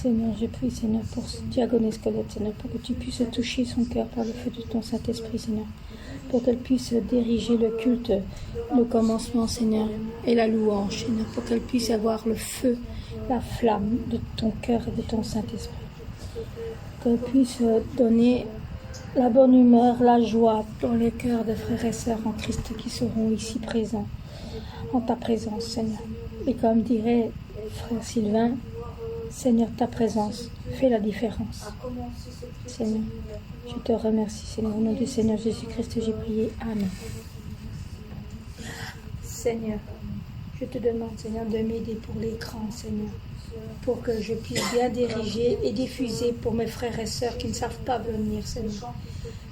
Seigneur, je prie, Seigneur, pour Diagonesse Colette, Seigneur, pour que tu puisses toucher son cœur par le feu de ton Saint-Esprit, Seigneur, pour qu'elle puisse diriger le culte, le commencement, Seigneur, et la louange, Seigneur, pour qu'elle puisse avoir le feu, la flamme de ton cœur et de ton Saint-Esprit, qu'elle puisse donner la bonne humeur, la joie dans les cœurs des frères et sœurs en Christ qui seront ici présents, en ta présence, Seigneur. Et comme dirait frère Sylvain, Seigneur, ta présence fait la différence. Seigneur, je te remercie, Seigneur. Au nom du Seigneur Jésus-Christ, j'ai prié. Amen. Seigneur, je te demande, Seigneur, de m'aider pour l'écran, Seigneur, pour que je puisse bien diriger et diffuser pour mes frères et sœurs qui ne savent pas venir, Seigneur.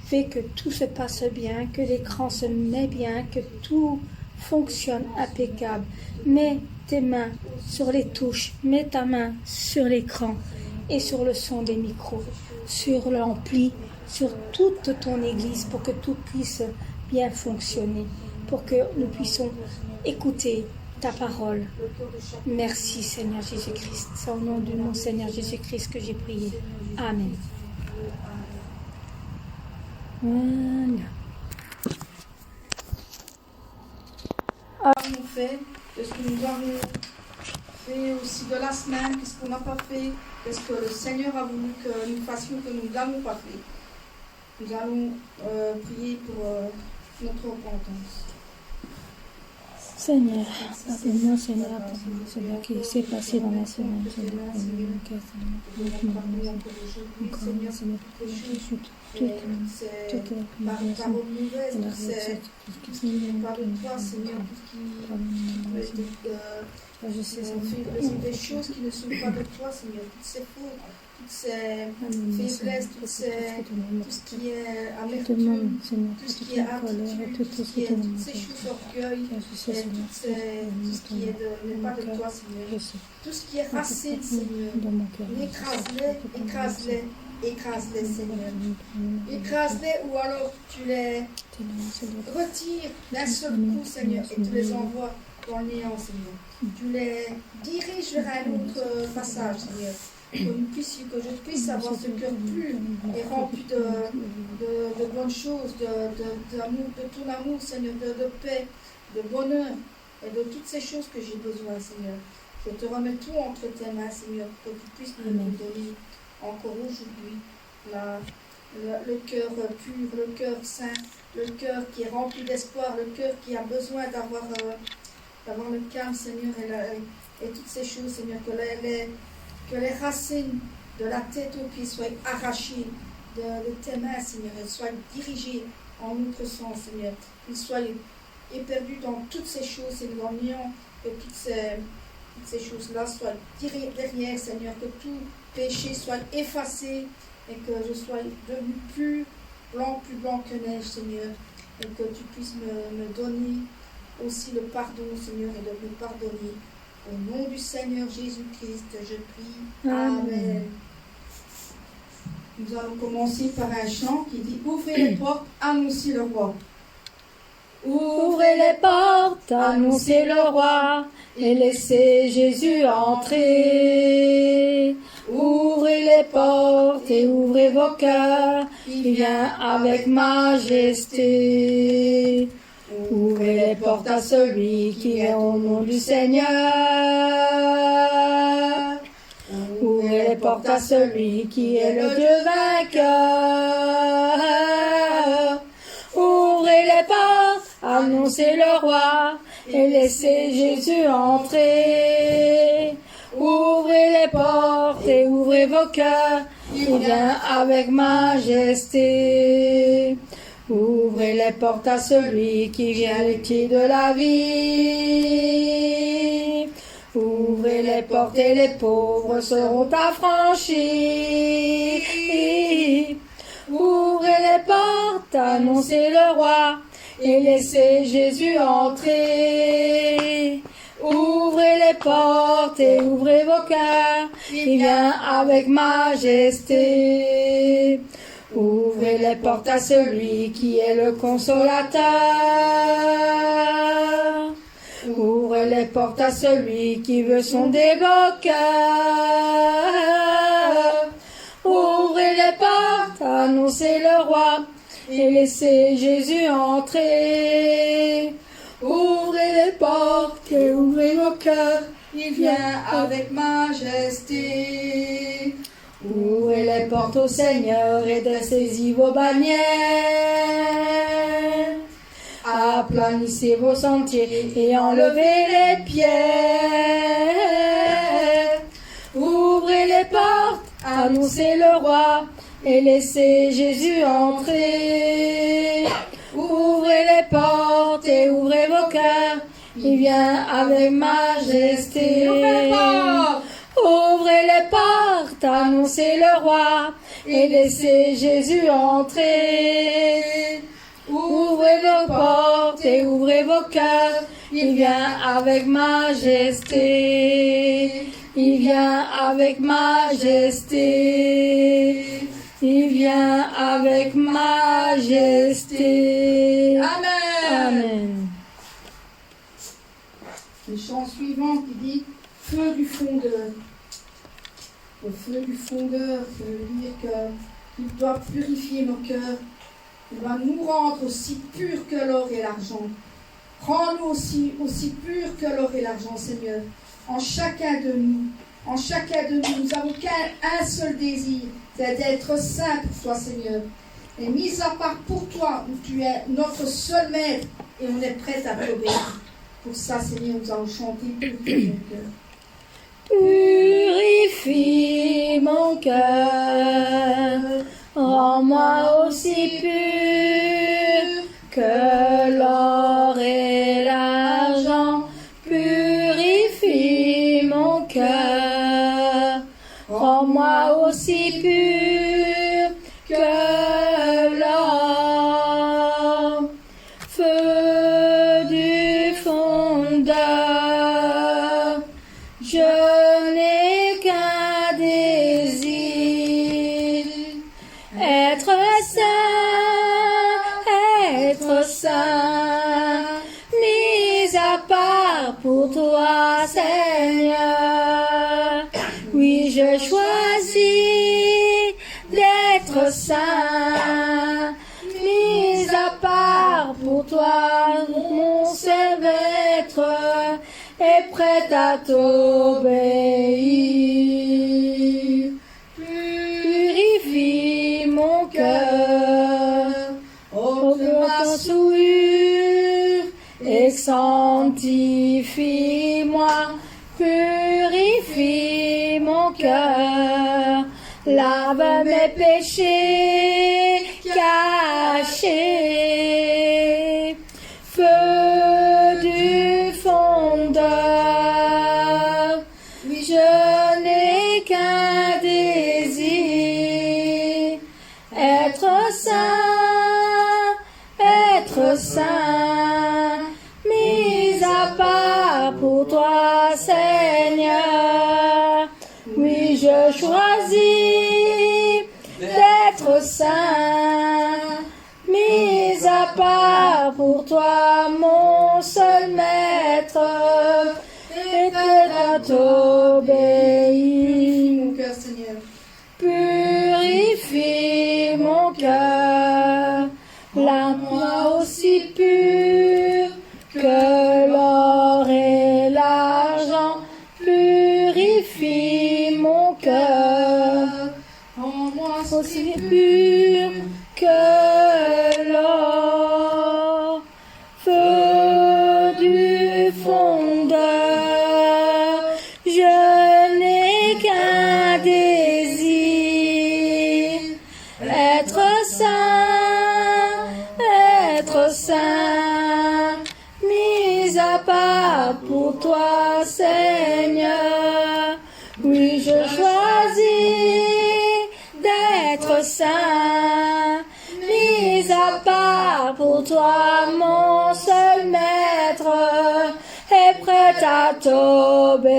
Fais que tout se passe bien, que l'écran se met bien, que tout fonctionne impeccable. Mets tes mains sur les touches, mets ta main sur l'écran et sur le son des micros, sur l'ampli, sur toute ton église pour que tout puisse bien fonctionner, pour que nous puissions écouter ta parole. Merci Seigneur Jésus-Christ. C'est au nom de mon Seigneur Jésus-Christ que j'ai prié. Amen. Voilà. Nous fait, de ce que nous avons fait aussi de la semaine, qu'est-ce qu'on n'a pas fait, qu'est-ce que le Seigneur a voulu que nous fassions, que nous n'avons pas fait. Nous allons prier pour notre repentance. Seigneur, pardonne-moi, Seigneur, pardonne-moi, Seigneur, qui s'est passé dans la semaine, Seigneur, pardonne-moi, Seigneur, Seigneur, toute la parole mauvaise, tout ce qui n'est pas de toi, Seigneur, tout ce qui fait des choses qui ne sont pas de toi, Seigneur, toutes ces fautes, toutes ces faiblesses, tout ce qui est amertume, tout ce qui est attitude, toutes ces choses orgueil, tout ce qui n'est pas de toi, Seigneur, tout ce qui est racine, Seigneur, écrase-les, Seigneur. Écrase-les ou alors tu les retires d'un seul coup, Seigneur, et tu les envoies dans le néant, Seigneur. Tu les diriges vers un autre passage, Seigneur. Que je puisse avoir ce cœur pur et rempli de bonnes choses, d'amour, de ton amour, Seigneur, de paix, de bonheur et de toutes ces choses que j'ai besoin, Seigneur. Je te remets tout entre tes mains, Seigneur, pour que tu puisses nous donner encore aujourd'hui le cœur pur, le cœur saint, le cœur qui est rempli d'espoir, le cœur qui a besoin d'avoir le calme, Seigneur, et toutes ces choses, Seigneur, que les racines de la tête aux pieds soient arrachées de tes mains, Seigneur, et soient dirigées en notre sens, Seigneur. Qu'ils soient éperdus dans toutes ces choses, Seigneur, en niant que toutes ces choses-là soient tirées derrière, Seigneur, que tout péché soit effacé et que je sois devenu plus blanc que neige, Seigneur, et que tu puisses me donner aussi le pardon, Seigneur, et de me pardonner. Au nom du Seigneur Jésus-Christ, je prie. Amen. Nous allons commencer par un chant qui dit « Ouvrez les portes, annoncez le roi ». Ouvrez les portes, annoncez le roi, et laissez Jésus entrer. Ouvrez les portes et ouvrez vos cœurs, il vient avec majesté. Ouvrez les portes à celui qui est au nom du Seigneur. Ouvrez les portes à celui qui est le Dieu vainqueur. Ouvrez les portes, annoncez le roi, et laissez Jésus entrer. Ouvrez les portes et ouvrez vos cœurs, il vient avec majesté. Ouvrez les portes à celui qui vient l'outil de la vie. Ouvrez les portes et les pauvres seront affranchis. Ouvrez les portes, annoncez le roi, et laissez Jésus entrer. Ouvrez les portes et ouvrez vos cœurs, il vient avec majesté. Ouvrez les portes à celui qui est le consolateur. Ouvrez les portes à celui qui veut sonder vos cœurs. Ouvrez les portes, annoncez le roi, et laissez Jésus entrer. Ouvrez les portes et ouvrez vos cœurs, il vient avec majesté. Ouvrez les portes au Seigneur et dessaisissez vos bannières. Aplanissez vos sentiers et enlevez les pierres. Ouvrez les portes, annoncez le roi et laissez Jésus entrer. Ouvrez les portes et ouvrez vos cœurs, il vient avec majesté. Ouvrez les portes, annoncez le roi et laissez Jésus entrer. Ouvrez vos portes et ouvrez vos cœurs, il vient avec majesté. Il vient avec majesté. Il vient avec majesté. Amen. Amen. Le chant suivant qui dit feu du fondeur. Le feu du fondeur, ça veut dire qu'il doit purifier nos cœurs. Il doit nous rendre aussi purs que l'or et l'argent. Rends-nous aussi purs que l'or et l'argent, Seigneur. En chacun de nous, nous n'avons qu'un seul désir, c'est d'être saints pour toi, Seigneur. Et mis à part pour toi, où tu es notre seul maître, et on est prêt à t'obéir. Pour ça, Seigneur, nous allons chanter purifier mon cœur. Purifie mon cœur, rends-moi aussi pur que l'or et l'argent. Purifie mon cœur, rends-moi aussi pur que l'or. Feu du fondeur, je n'ai qu'un désir, être saint, mis à part pour toi, Seigneur. Oui, je choisis d'être saint, mis à part pour toi, mon seul maître, et prêt à t'obéir. Purifie mon cœur, ôte ma souillure, et sanctifie-moi. Purifie mon cœur, lave mes péchés cachés. Feu du fondeur, je n'ai qu'un désir, être saint, mis à part pour toi, Seigneur. Oui, je choisis d'être saint, mis à part pour toi, mon seul maître, et prêt à t'obéir. Mon cœur, Seigneur. Purifie mon cœur, lave-moi aussi pur que l'or et l'argent. Purifie mon cœur, Rends-moi aussi pur que l'or. Feu du fondeur, je n'ai qu'un désir, être saint, mis à part pour toi, Seigneur. Oui, je choisis d'être saint, mis à part pour toi, mon seul maître, et prêt à t'obéir.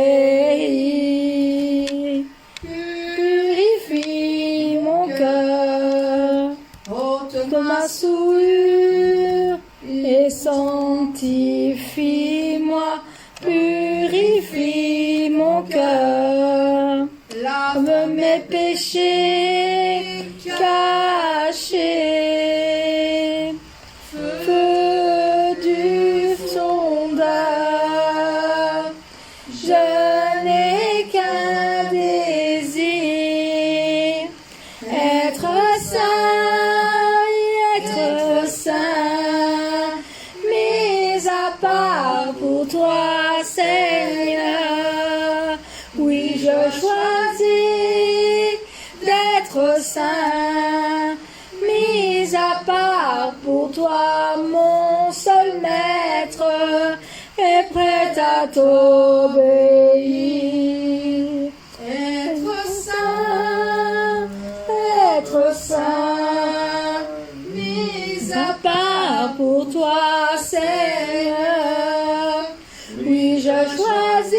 Purifie mon cœur, ôte ma souillure, et sanctifie-moi. Purifie purifie mon cœur, lave mes péchés cachés. Feu du sondeur, je n'ai qu'un désir, être saint, mis à part pour toi, Seigneur. Oui, je choisis d'être saint, mis à part pour toi, mon seul maître, et prêt à t'obéir. Être saint, mis à part pour toi, Seigneur. Oui, je choisis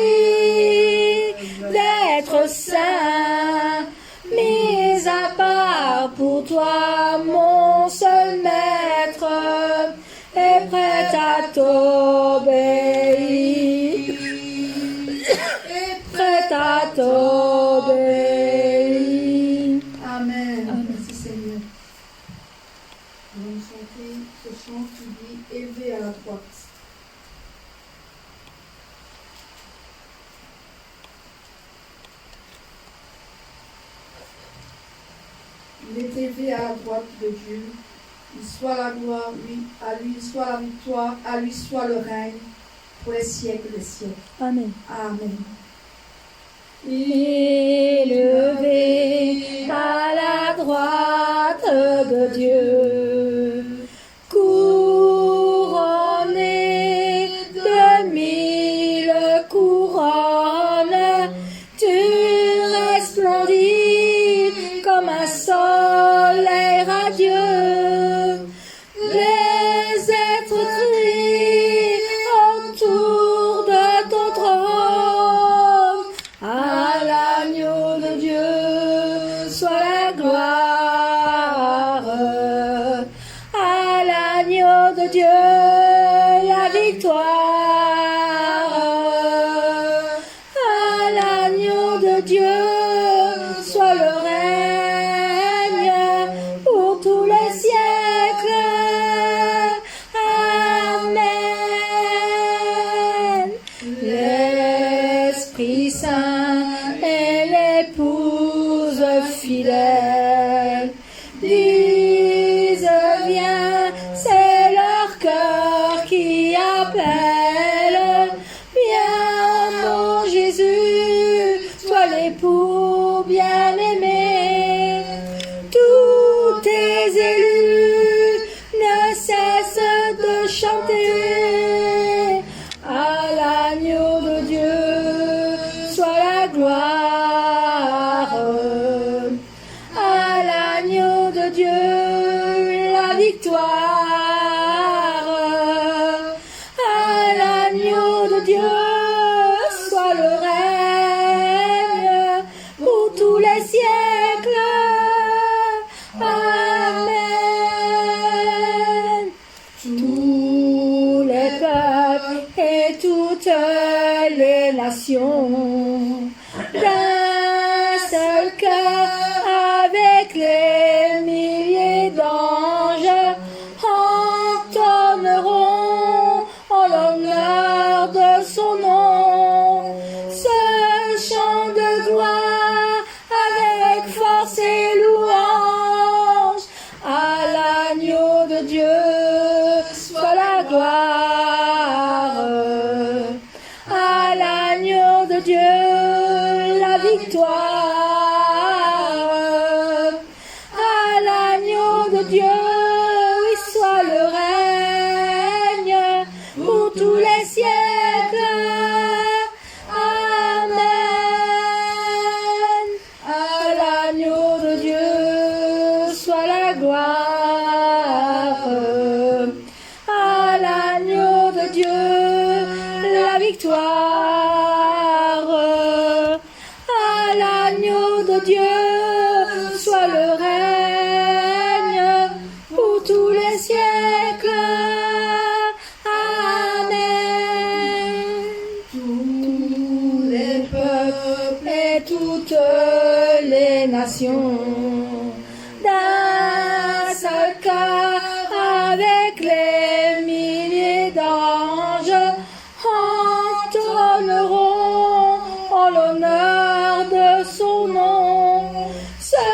d'être saint, mis à part pour toi, mon seul maître, et prêt à t'obéir. Prêt à t'obéir. Amen. Merci Seigneur. Nous allons chanter ce chant qui dit élevé à la droite. Il est élevé à la droite de Dieu. Il soit la gloire, lui, à lui soit la victoire, à lui soit le règne pour les siècles des siècles. Amen. Amen. Élevé à la droite de Dieu, couronné de 1000 couronnes, tu resplendis comme un soleil radieux. Les êtres crient autour de ton trône. À l'agneau de Dieu soit la gloire. À l'agneau de Dieu la victoire. À l'agneau de Dieu soit le règne pour tous les siècles. Amen. L'Esprit Saint et l'épouse fidèle disent viens, c'est leur cœur qui appelle. Viens mon Jésus, sois l'époux bien-aimé. Tous tes élus ne cessent de chanter. À l'agneau de Dieu soit la gloire. À l'agneau de Dieu la victoire. À l'agneau de Dieu soit le règne pour tous les siècles. Amen. Tous les peuples et toutes les nations d'un seul cœur avec les milliers d'anges entonneront en l'honneur de son nom ce chant de gloire avec force et louange. À l'agneau de Dieu soit la gloire. À l'agneau de Dieu la victoire. À l'agneau de Dieu oui soit le règne pour tous les siècles. Amen. À l'agneau de Dieu soit la gloire. À l'agneau de Dieu la victoire. À l'agneau de Dieu soit le règne pour tous les siècles. Amen. Tous nations. D'un seul cœur avec les milliers d'anges entonneront en l'honneur de son nom ce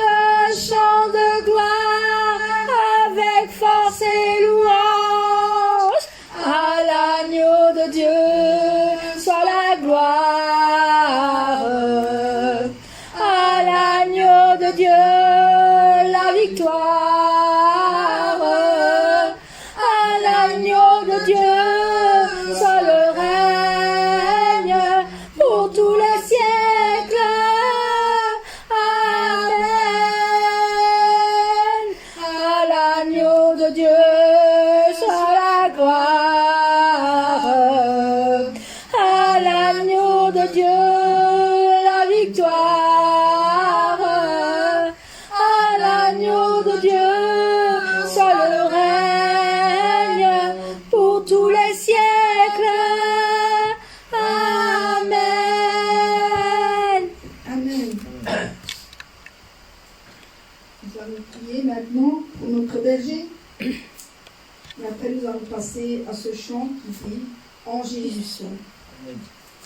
chant de gloire avec force et louange. À l'agneau de Dieu soit la gloire, à l'agneau de Dieu la victoire, à l'agneau de Dieu soit le règne pour tous les siècles. Amen. À l'agneau de Dieu soit la gloire, à l'agneau de Dieu la victoire, à l'agneau de Dieu soit le règne pour tous les siècles. Amen. Amen. Nous allons prier maintenant pour notre berger. Et après, nous allons passer à ce chant qui dit En Jésus seul.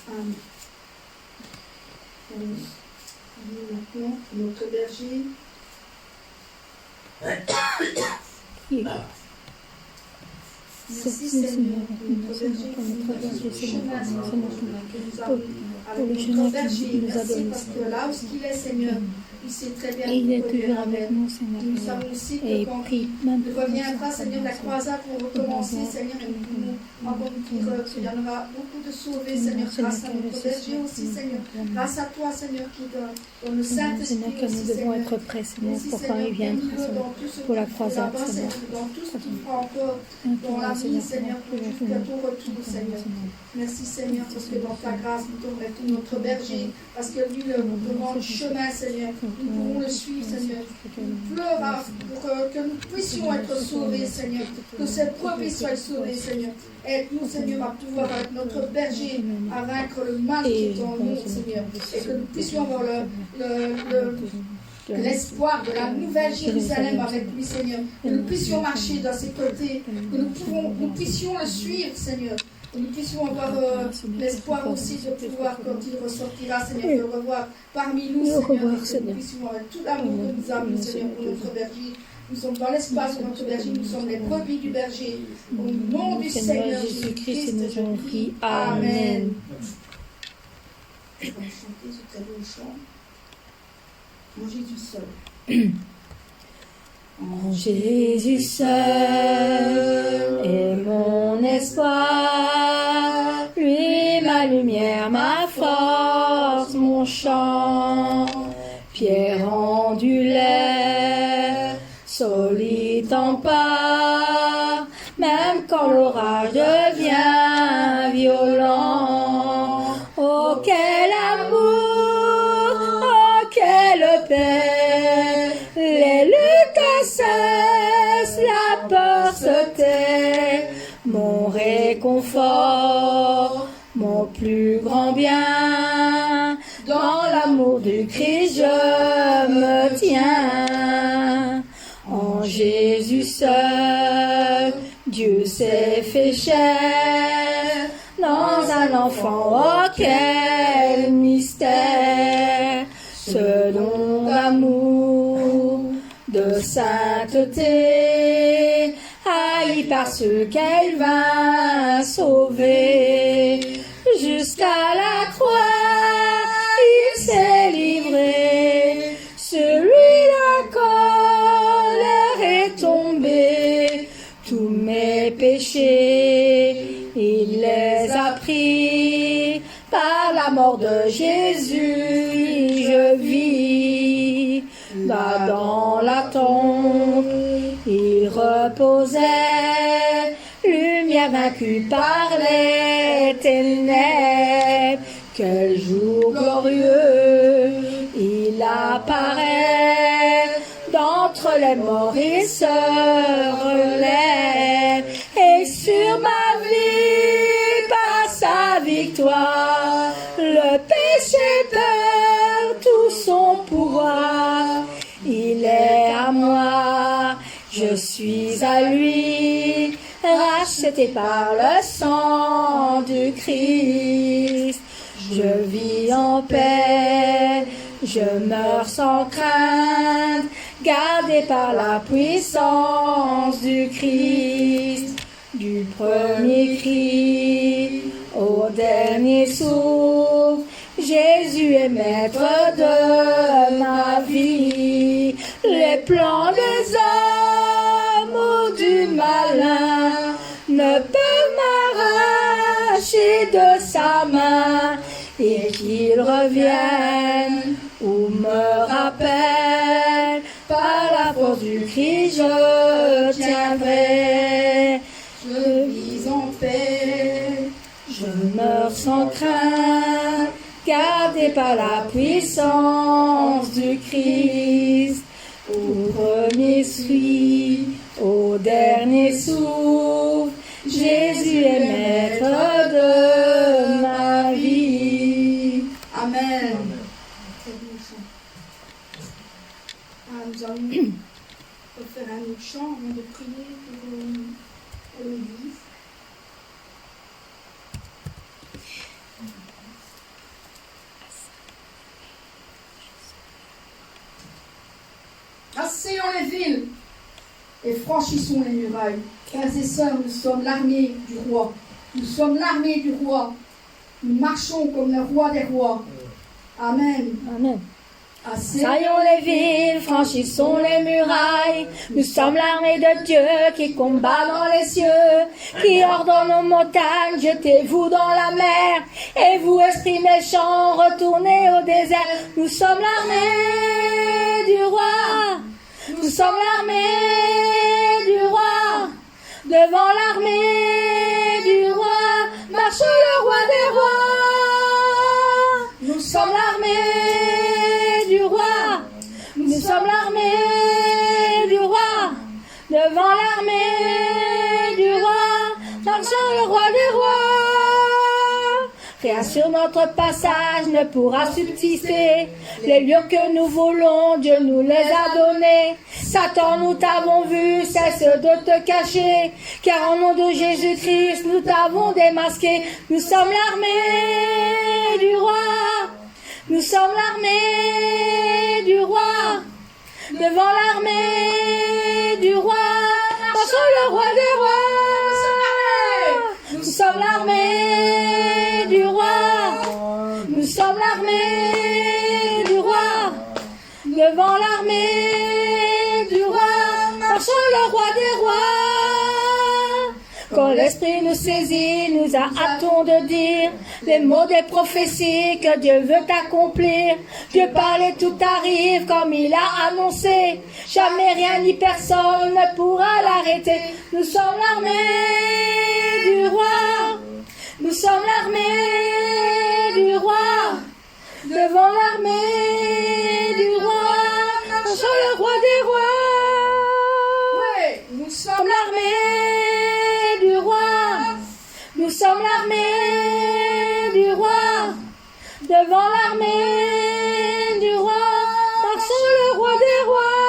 Amen. Allons prier maintenant pour notre berger. Merci Seigneur pour notre berger, pour le chemin que nous avons avec notre berger. Merci parce que là où il est, Seigneur, il sait très bien Et il est toujours avec nous, Seigneur. Nous savons aussi que Et quand prie il même pour reviendra, nous, Seigneur, la croisade pour recommencer, Seigneur, et nous pouvons encore nous dire qu'il y en aura beaucoup de sauvés, Seigneur, grâce à notre berger aussi, Seigneur, grâce à toi, Seigneur, qui donne le Saint-Esprit Seigneur, que nous aussi, devons Seigneur. être prêts, Seigneur, Merci, pour quand Seigneur, il viendra, bénis-le Seigneur, dans tout ce pour la qu'il croisade, fera, Seigneur. dans tout ce qu'il fera encore dans la vie, Seigneur, jusqu'à ton retour, Seigneur. Merci, Seigneur, parce que dans ta grâce, nous t'aurons tout notre berger, parce que lui, le grand chemin, Seigneur, nous pourrons le suivre, Seigneur. Il pleura pour que nous puissions être sauvés, Seigneur, que ces brebis soient sauvés, Seigneur. Aide-nous, Seigneur, à pouvoir, avec notre berger, à vaincre le mal qui est en nous, Seigneur, et que nous puissions avoir l'espoir de la nouvelle Jérusalem avec lui, Seigneur, que nous puissions marcher dans ses côtés, que nous puissions le suivre, Seigneur, que nous puissions avoir l'espoir aussi de pouvoir, quand il ressortira, Seigneur, de le revoir parmi nous, Seigneur, et que nous puissions avoir tout l'amour que nous avons, Seigneur, pour notre berger. Nous sommes dans l'espace de notre berger, nous sommes les brebis du berger. Au nom du Seigneur Jésus-Christ, je prie. Amen. On va chanter ce très beau chant. En Jésus seul. En Jésus seul est mon espoir, lui ma lumière, ma force, mon chant, pierre angulaire, solide en part, même quand l'orage devient violent. Oh quel amour, oh quelle paix, les luttes cessent, la peur se tait, mon réconfort, mon plus grand bien, dans l'amour du Christ je me tiens. En Jésus seul, Dieu s'est fait chair, dans un enfant, oh quel mystère, ce don d'amour, de sainteté, haï par ceux qu'elle vint sauver, jusqu'à la croix, il s'est livré, celui la colère est tombé, tous mes péchés, il les a pris, par la mort de Jésus, je vis, là dans la tombe, il reposait, lumière vaincue par les ténèbres, quel jour glorieux, il apparaît, d'entre les morts il se relève, et sur ma vie, par sa victoire, le péché perd tout son pouvoir, suis à lui, racheté par le sang du Christ. Je vis en paix, je meurs sans crainte, gardé par la puissance du Christ. Du premier cri au dernier souffle, Jésus est maître de ma vie. Les plans des hommes ou du malin ne peuvent m'arracher de sa main, et qu'il revienne ou me rappelle, par la force du Christ je tiendrai. Je vis en paix, je meurs sans crainte, gardé par la puissance du Christ. Au premier suis, au dernier souffle, Jésus est maître de ma vie. Amen. Nous allons faire un autre chant avant de prier pour l'Église. Asseyons les villes et franchissons les murailles. Frères et sœurs, nous sommes l'armée du roi. Nous sommes l'armée du roi. Nous marchons comme le roi des rois. Amen. Amen. Asseyons les villes, franchissons les murailles. Nous sommes l'armée de Dieu qui combat dans les cieux, qui ordonne aux montagnes, jetez-vous dans la mer. Et vous, esprits méchants, retournez au désert. Nous sommes l'armée du roi. Nous sommes l'armée du roi. Devant l'armée du roi, marche le roi des rois. Nous sommes l'armée du roi. Nous sommes l'armée du roi. Devant l'armée du roi, marche le roi des rois. Rien sur notre passage ne pourra subsister. Les lieux que nous voulons, Dieu nous les a donnés. Satan, nous t'avons vu, cesse de te cacher. Car au nom de Jésus-Christ, nous t'avons démasqué. Nous sommes l'armée du roi. Nous sommes l'armée du roi. Devant l'armée du roi, marche le roi des rois. Nous sommes l'armée du roi. Nous sommes l'armée du roi. Devant l'armée du roi, marche le roi des rois. Quand l'Esprit nous saisit, nous a hâtons de dire les mots des prophéties que Dieu veut accomplir. Dieu parle et tout arrive comme il a annoncé. Jamais rien ni personne ne pourra l'arrêter. Nous sommes l'armée du roi. Nous sommes l'armée du roi. Devant l'armée du roi, marche le roi des rois. Nous sommes l'armée du roi. Nous sommes l'armée du roi. Devant l'armée du roi, marche le roi des rois.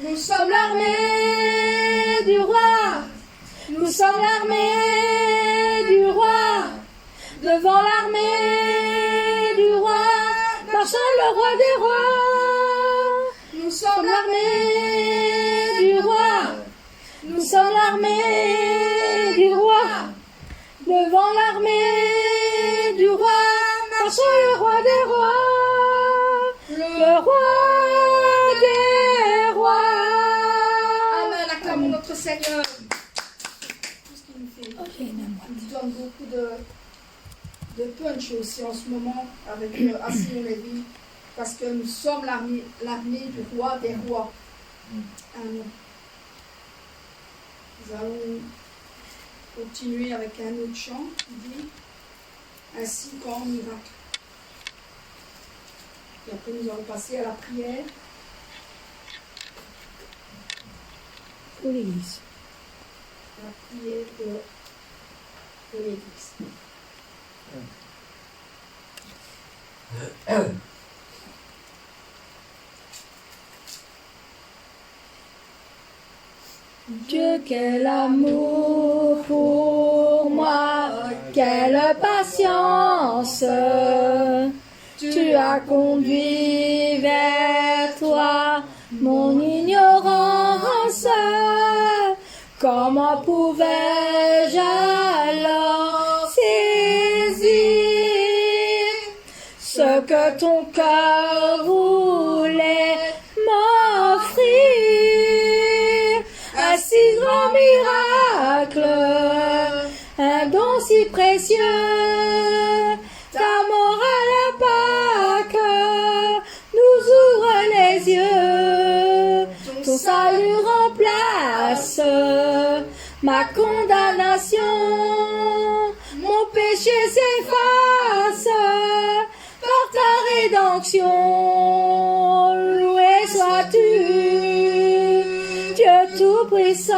Nous sommes l'armée du roi. Nous sommes l'armée du roi. Devant l'armée du roi, marche le roi des rois. Nous sommes l'armée du roi. Nous sommes l'armée du roi. Devant l'armée du roi, marche le roi des rois. Le roi des rois. Amen. Acclamons notre Seigneur. Tout ce qu'il nous fait. Il nous donne beaucoup de punch aussi en ce moment avec Asseyons les villes, parce que nous sommes l'armée du roi des rois. Amen. Nous allons continuer avec un autre chant qui dit ainsi qu'en miracle. Et après nous allons passer à la prière. Pour l'Église. La prière de l'Église. Dieu, quel amour pour moi, quelle patience. Tu as conduit vers toi mon ignorance. Comment pouvais-je alors saisir ce que ton cœur voulait m'offrir? Un si grand miracle, un don si précieux, ta mort à la Pâque nous ouvre les yeux. Ton salut remplace ma condamnation, mon péché s'efface par ta rédemption. Loué sois-tu, Dieu Tout-Puissant,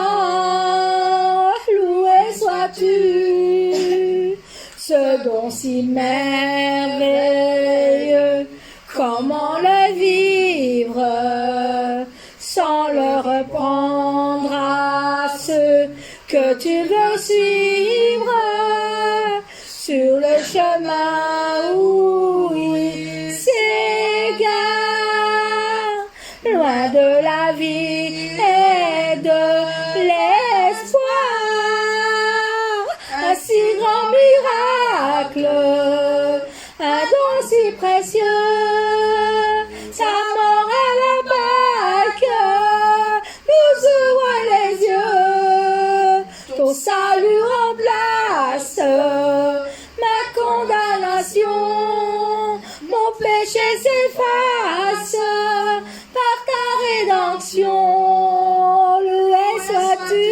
loué sois-tu. Ce don si merveilleux, comment le vivre sans le reprendre à ceux que tu veux suivre sur le chemin où ils s'égarent, loin de la vie et de l'espoir. Un si grand miracle, un don si précieux, sa mort à la Pâque nous ouvre les yeux. Ton salut remplace ma condamnation, mon péché s'efface par ta rédemption. Loué sois-tu,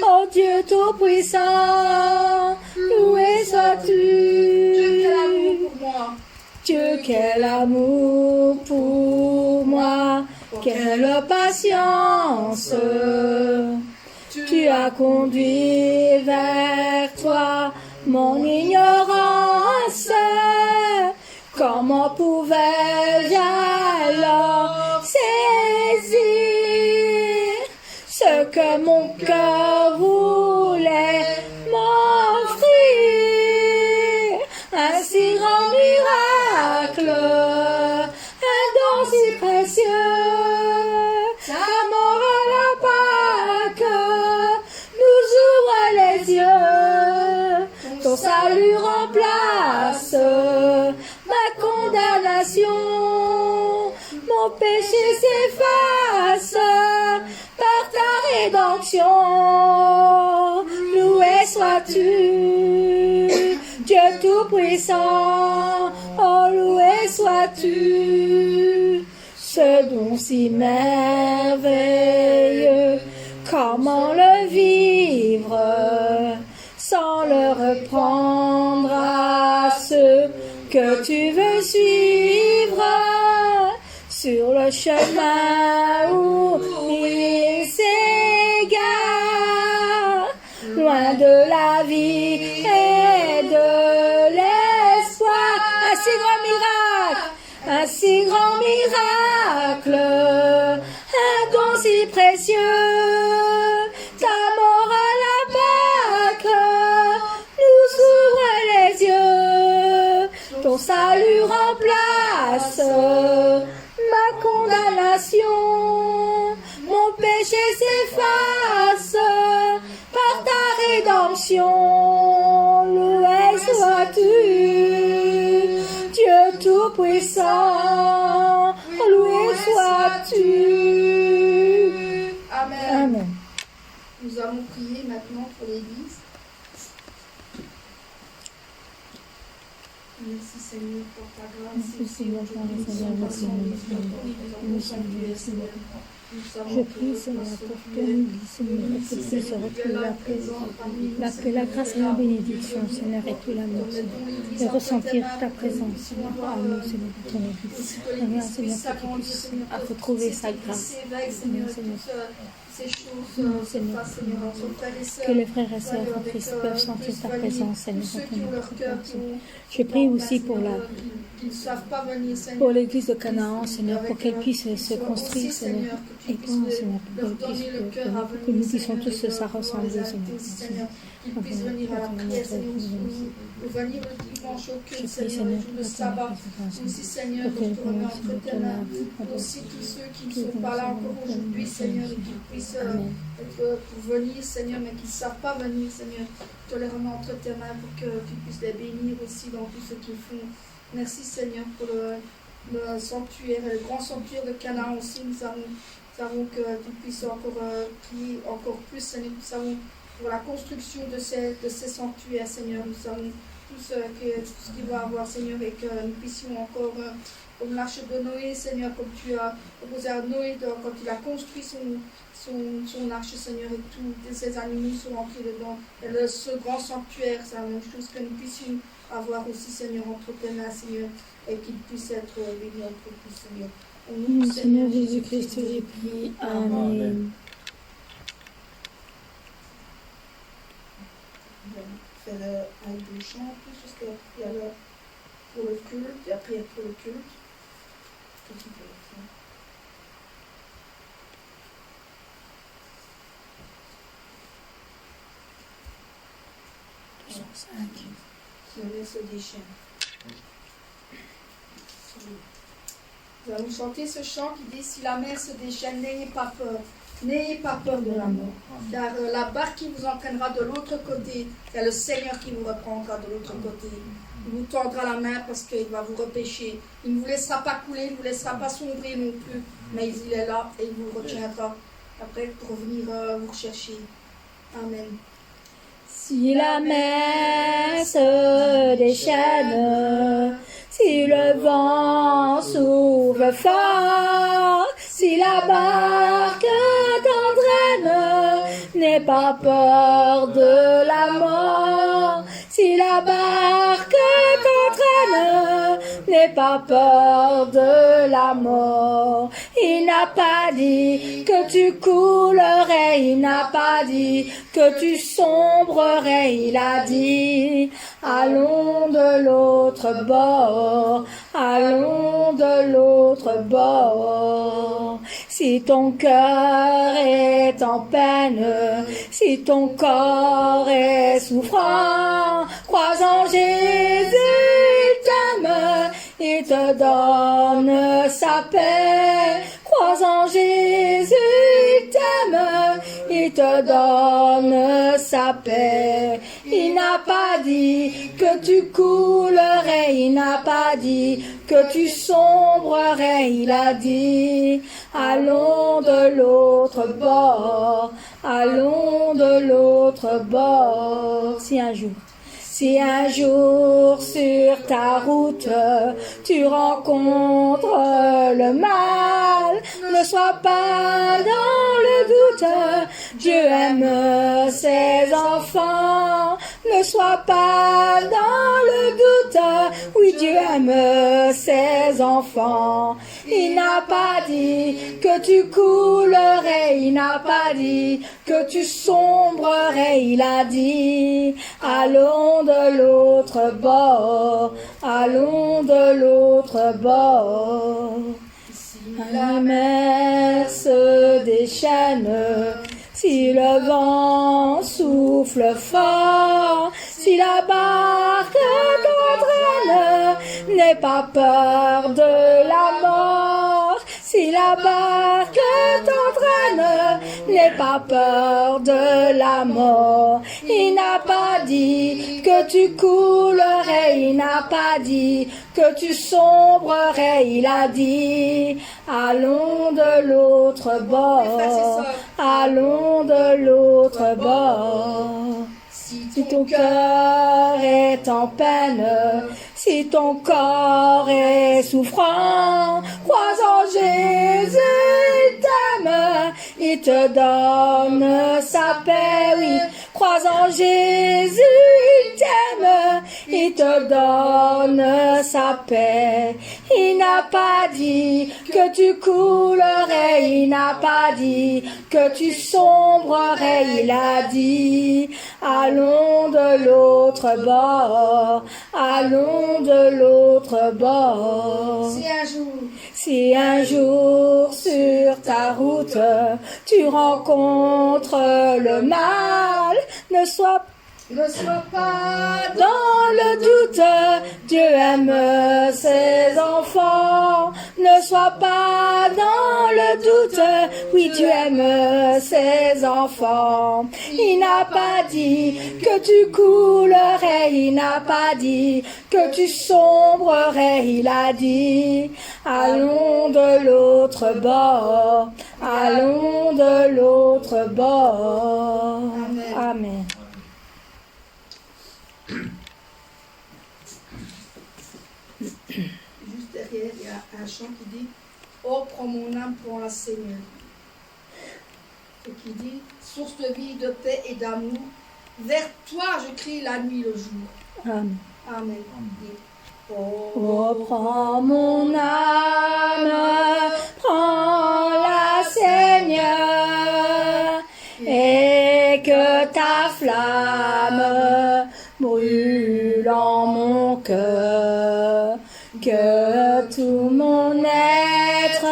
ô Dieu Tout-Puissant, loué sois-tu. Dieu, quel amour pour moi, quelle patience. Tu as conduit vers toi mon ignorance. Comment pouvais-je alors saisir ce que mon cœur voulait m'offrir? Un si grand miracle, un don si précieux, ta mort à la Pâque nous ouvre les yeux. Ton salut remplace ma condamnation, mon péché s'efface par ta rédemption. Loué sois-tu, Dieu Tout-Puissant, oh loué sois-tu. Ce don si merveilleux, comment le vivre sans le reprendre à ceux que tu veux suivre sur le chemin où ils s'égarent, loin de la vie et de l'espoir. Un si grand miracle, un si grand miracle, un don si précieux, ta mort à la Pâque nous ouvre les yeux. Ton salut remplace ma condamnation, mon péché s'efface par ta rédemption. Loué sois-tu, Dieu Tout-Puissant, loué sois-tu. Amen. Amen. Nous allons prier maintenant pour l'Église. Merci Seigneur pour ta grâce. Merci Seigneur pour les Seigneur, merci Seigneur. Je prie Seigneur pour que l'Église Seigneur, que tu puisses retrouver que la grâce et la bénédiction Seigneur et tout l'amour Seigneur, de ressentir ta présence Seigneur à nous Seigneur pour ton Église. Seigneur, Seigneur, que tu puisses retrouver sa grâce. Seigneur, ces choses se fassent, Seigneur, entre frères et sœurs. Que les frères et sœurs en Christ peuvent sentir ta présence, Seigneur. Je prie aussi pour l'église de Canaan, Seigneur, pour qu'elle puisse se construire, Seigneur. Et toi, Seigneur, pour que nous puissions tous se rassembler, Seigneur. Qu'ils puissent venir à la prière, Seigneur, ou venir le dimanche au culte, Seigneur, le jour de sabbat. Aussi, Seigneur, je te remets entre tes mains. Aussi, tous ceux qui ne sont pas là encore aujourd'hui, Seigneur, et qui puissent pour venir, Seigneur, mais qui ne savent pas venir, Seigneur. Je te les remets entre tes mains pour que tu puisses les bénir aussi dans tout ce qu'ils font. Merci, Seigneur, pour le sanctuaire, le grand sanctuaire de Canaan aussi. Nous savons que tu puisses encore prier encore plus, Seigneur. Nous savons pour la construction de ces sanctuaires, Seigneur. Nous savons tout ce qu'il va avoir, Seigneur, et que nous puissions encore, comme l'arche de Noé, Seigneur, comme tu as proposé à Noé quand il a construit son arche, Seigneur, et tous ces animaux sont entrés dedans. Et ce grand sanctuaire, c'est la même chose que nous puissions avoir aussi, Seigneur, entre tes mains, Seigneur, et qu'il puisse être béni entre tous, Seigneur. Au nom du Seigneur Jésus-Christ, j'ai prié. Amen. Faire un deux chants en plus, parce qu'il y a pour le culte, et après pour le culte. Qu'est-ce qu'il peut faire? Si la mer se déchaîne. Nous allons chanter ce chant qui dit: si la mer se déchaîne, n'ayez pas peur. N'ayez pas peur de la mort, car la barque qui vous entraînera de l'autre côté, c'est le Seigneur qui vous reprendra de l'autre côté. Il vous tendra la main parce qu'il va vous repêcher. Il ne vous laissera pas couler, il ne vous laissera pas sombrer non plus, mais il est là et il vous retiendra après pour venir vous rechercher. Amen. Si la mer se déchaîne, si le vent souffle fort, si la barque t'entraîne, n'aie pas peur de la mort. Si la barque t'entraîne, n'aie pas peur de la mort. Il n'a pas dit que tu coulerais, il n'a pas dit que tu sombrerais, il a dit: allons de l'autre bord, allons de l'autre bord. Si ton cœur est en peine, si ton corps est souffrant, crois en Jésus, il t'aime, il te donne sa paix. Crois en Jésus, il t'aime, il te donne sa paix. Il n'a pas dit que tu coulerais, il n'a pas dit que tu sombrerais, il a dit: allons de l'autre bord, allons de l'autre bord. Si un jour sur ta route tu rencontres le mal, ne sois pas dans le doute, Dieu aime ses enfants. Ne sois pas dans le doute, oui, Dieu aime ses enfants. Il n'a pas dit que tu coulerais, il n'a pas dit que tu sombrerais, il a dit: allons de l'autre bord, allons de l'autre bord. Si la mer se déchaîne, si le vent souffle fort, si la barque t'entraîne, n'aie pas peur de la mort. Si la barque t'entraîne, n'aie pas peur de la mort. Il n'a pas dit que tu coulerais, il n'a pas dit que tu sombrerais, il a dit: allons de l'autre bord, allons de l'autre bord. Si ton cœur est en peine, si ton corps est souffrant, crois en Jésus, il t'aime, il te donne sa paix, oui. Crois en Jésus, il t'aime, il te donne sa paix. Il n'a pas dit que tu coulerais, il n'a pas dit que tu sombrerais, il a dit allons de l'autre bord, allons de l'autre bord. Si un jour sur ta route tu rencontres le mal, ne sois pas dans le doute, Dieu aime ses enfants. Ne sois pas dans le doute, oui Dieu aime ses enfants. Il n'a pas dit que tu coulerais, il n'a pas dit que tu sombrerais, il a dit allons de l'autre bord, allons de l'autre bord. Amen. Juste derrière, il y a un chant qui dit oh, prends mon âme, prends-la Seigneur. Et qui dit source de vie, de paix et d'amour, vers toi je crie la nuit, le jour. Amen. Amen. Oh, prends mon âme, prends-la Seigneur, et que ta flamme brûle en mon cœur, que tout mon être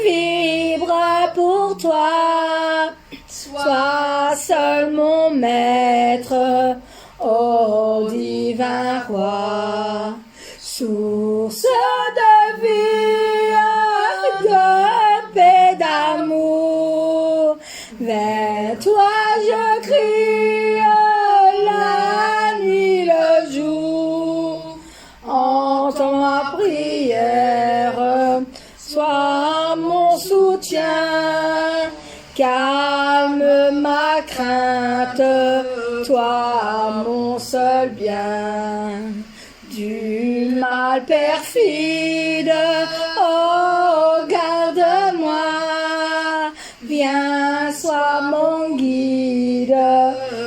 vibre pour toi, sois seul mon maître, ô divin roi, source de vie, de paix, d'amour, vers toi je crie la nuit, le jour, entends ma prière, sois mon soutien, calme ma crainte, toi mon seul bien, du mal perfide, oh garde-moi, viens sois mon guide,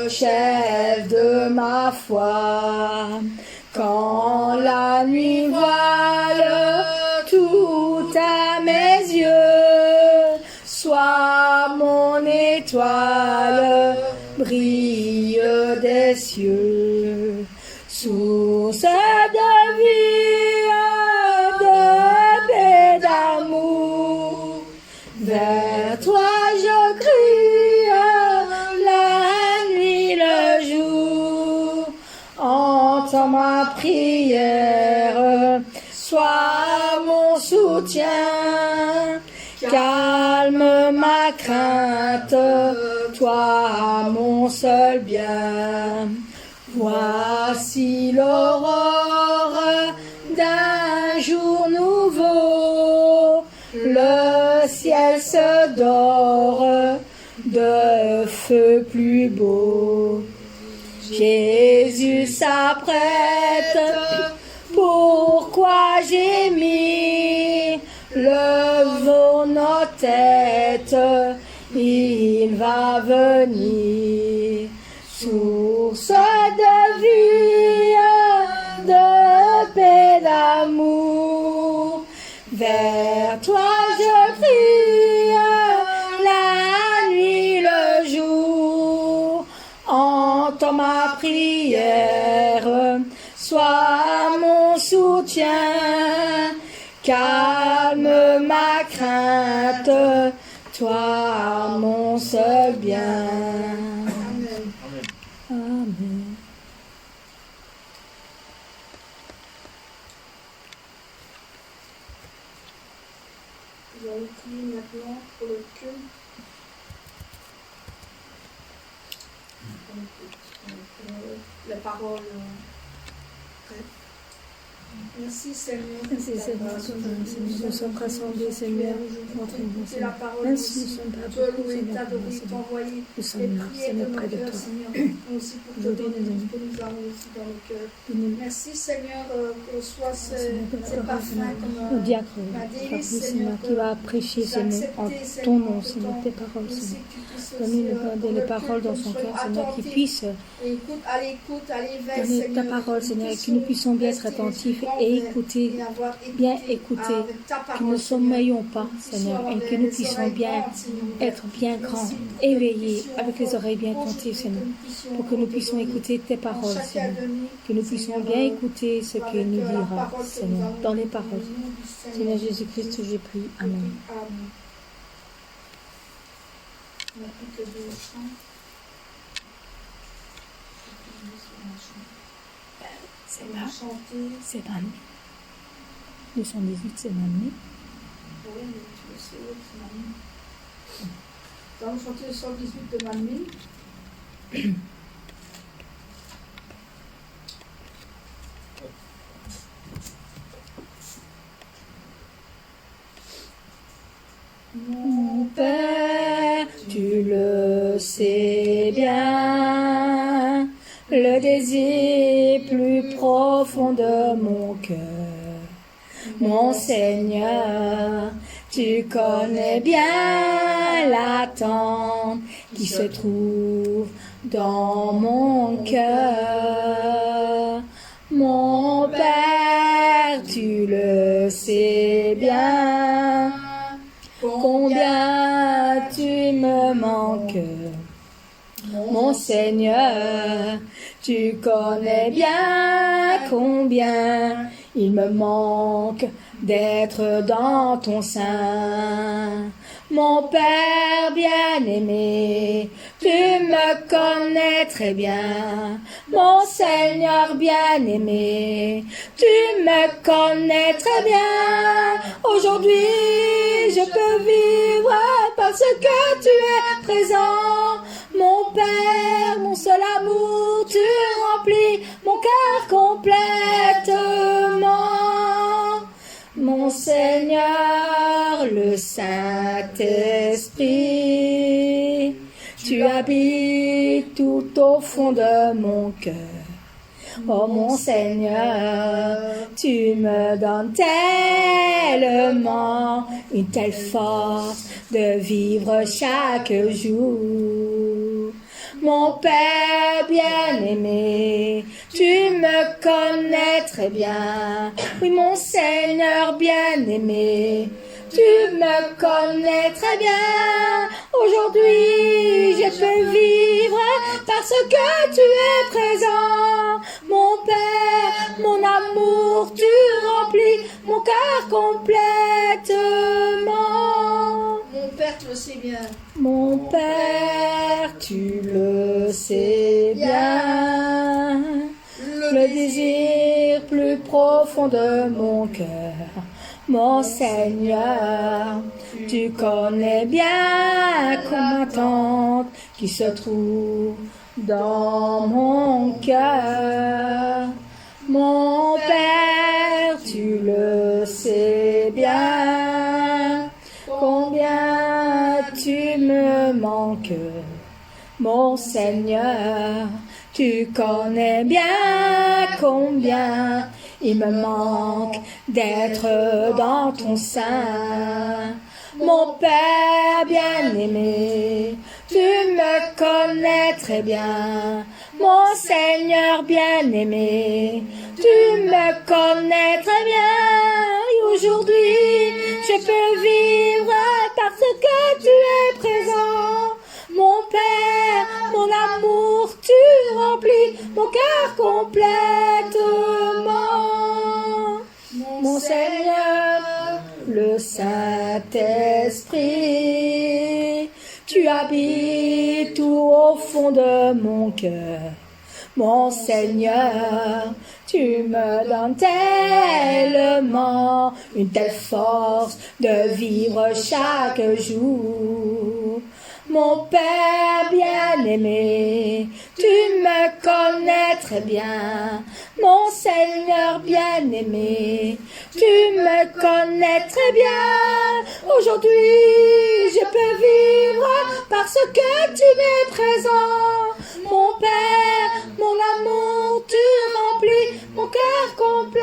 chef de ma foi, quand la nuit voile tout à mes yeux, sois mon étoile, brille des cieux, source de vie, de paix, d'amour, vers toi je crie la nuit, le jour, entends ma prière, sois mon soutien, calme ma crainte, toi mon seul bien. Voici l'aurore d'un jour nouveau, le ciel se dore de feu plus beau. Jésus s'apprête, pourquoi j'ai mis levons nos têtes, il va venir, source de vie, de paix, d'amour, vers toi je crie la nuit, le jour, entends ma prière, sois mon soutien, calme ma crainte, toi mon seul bien. Amen. Amen. Nous allons prier maintenant pour le culte. Les paroles. Merci Seigneur. Merci Seigneur, nous sommes rassemblés, Seigneur, entre nous, Seigneur. Même si nous sommes pas beaucoup, Seigneur, nous sommes là, Seigneur, près de toi. Aujourd'hui, merci Seigneur, reçois ces parfums comme un diacre, Seigneur, qui va prêcher, Seigneur, en ton nom, Seigneur, tes paroles, Seigneur. Donne-nous les paroles dans son cœur, Seigneur, qui puisse donner ta parole, Seigneur, et que nous puissions bien être attentifs et écouter, bien écouter, que nous ne sommeillons pas, Seigneur, et que nous puissions bien être bien grands, éveillés, avec les oreilles bien attentives, Seigneur, pour que nous puissions écouter tes paroles, Seigneur, que nous puissions bien écouter ce que nous dira, Seigneur, dans les paroles. Seigneur Jésus-Christ, j'ai prié. Amen. C'est pas nous. 218, c'est l'année. Oui, mais tu le sais, c'est l'année. Nous allons chanter le 118 de l'année. Mon Père, tu le sais bien, le désir plus profond de mon cœur. Mon Seigneur, tu connais bien l'attente qui se trouve dans mon cœur. Mon Père, tu le sais bien, combien tu me manques. Mon Seigneur, tu connais bien combien il me manque d'être dans ton sein. Mon Père bien-aimé, tu me connais très bien. Mon Seigneur bien-aimé, tu me connais très bien. Aujourd'hui, je peux vivre parce que tu es présent. Mon Père, mon seul amour, tu remplis mon cœur complètement. Mon Seigneur, le Saint-Esprit, tu habites tout au fond de mon cœur. Oh mon Seigneur, tu me donnes tellement une telle force de vivre chaque jour. Mon Père bien-aimé, tu me connais très bien. Oui, mon Seigneur bien-aimé, tu me connais très bien. Aujourd'hui, je peux vivre parce que tu es présent. Mon Père, mon amour, tu remplis mon cœur complètement. Mon Père, tu le sais bien. Mon Père, tu le sais bien. Le désir plus profond de mon cœur. Mon Seigneur, tu connais bien comme attente qui se trouve dans mon cœur. Mon Père, tu le sais bien, combien tu me manques. Mon Seigneur, tu connais bien combien il me manque d'être dans ton sein. Mon Père bien-aimé, tu me connais très bien. Mon Seigneur bien-aimé, tu me connais très bien. Et aujourd'hui, je peux vivre parce que tu es présent. Mon Père, mon amour, tu remplis mon cœur complètement. Mon Seigneur, le Saint-Esprit, tu habites tout au fond de mon cœur. Mon Seigneur, tu me donnes tellement une telle force de vivre chaque jour. Mon Père bien-aimé, tu me connais très bien. Mon Seigneur bien-aimé, bien-aimé, tu me connais très bien. Aujourd'hui, je peux vivre parce que tu m'es présent. Mon Père, mon amour, tu remplis mon cœur complètement.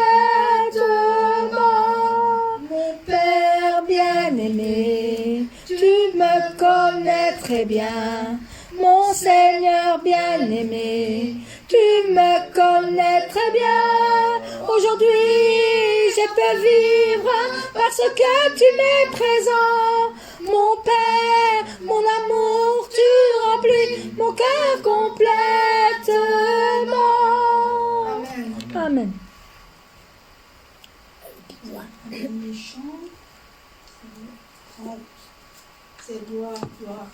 Mon Père bien-aimé, tu me connais très bien. Mon Seigneur bien-aimé, tu me connais très bien. Aujourd'hui, je peux vivre parce que tu m'es présent. Mon Père, mon amour, tu remplis mon cœur complètement. Amen. Amen. Les chants, c'est gloire, gloire.